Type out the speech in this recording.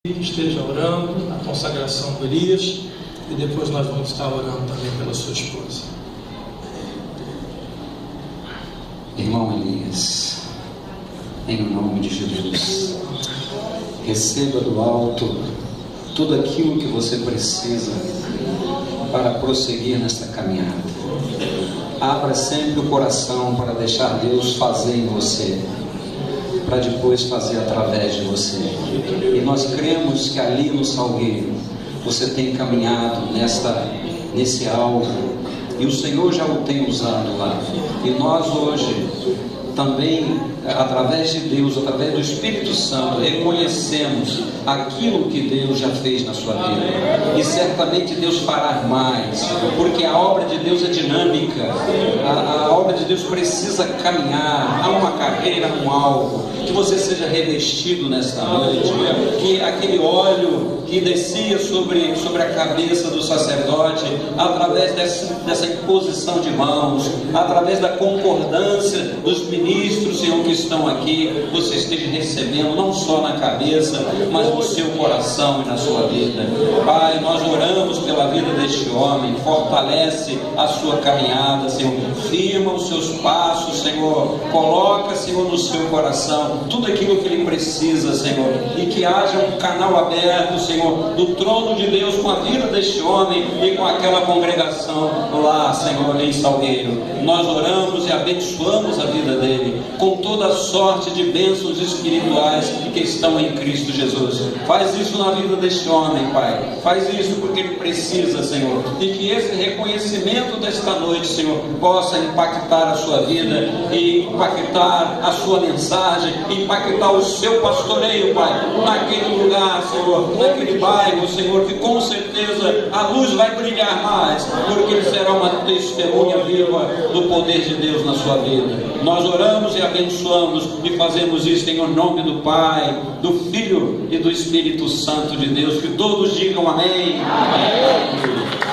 Esteja orando na consagração do Elias e depois nós vamos estar orando também pela sua esposa. Irmão Elias, em nome de Jesus, receba do alto tudo aquilo que você precisa para prosseguir nessa caminhada. Abra sempre o coração para deixar Deus fazer em você, para depois fazer através de você. E nós cremos que ali no Salgueiro você tem caminhado nesse alvo, e o Senhor já o tem usado lá. E nós hoje também, através de Deus, através do Espírito Santo, reconhecemos aquilo que Deus já fez na sua vida, e certamente Deus fará mais, porque a obra de Deus é dinâmica, a obra de Deus precisa caminhar, há uma carreira, um alvo. Que você seja revestido nesta noite, que aquele óleo que descia sobre a cabeça do sacerdote, através dessa imposição de mãos, através da concordância dos ministros, Senhor, que estão aqui, você esteja recebendo não só na cabeça, mas no seu coração e na sua vida. Pai, nós oramos pela vida deste homem, fortalece a sua caminhada, Senhor, firma os seus passos, Senhor, coloca, Senhor, no seu coração tudo aquilo que ele precisa, Senhor, e que haja um canal aberto, Senhor, do trono de Deus com a vida deste homem e com aquela congregação lá, Senhor, em Salgueiro. Nós oramos e abençoamos a vida dele com toda a sorte de bênçãos espirituais que estão em Cristo Jesus. Faz isso na vida deste homem, Pai. Faz isso porque ele precisa, Senhor, e que esse reconhecimento desta noite, Senhor, possa impactar a sua vida e impactar a sua mensagem, impactar o seu pastoreio, Pai, naquele lugar, Senhor, naquele bairro, Senhor, que com certeza a luz vai brilhar mais, porque ele será uma testemunha viva do poder de Deus na sua vida. Nós oramos e abençoamos e fazemos isso em nome do Pai, do Filho e do Espírito Santo de Deus. Que todos digam amém. Amém.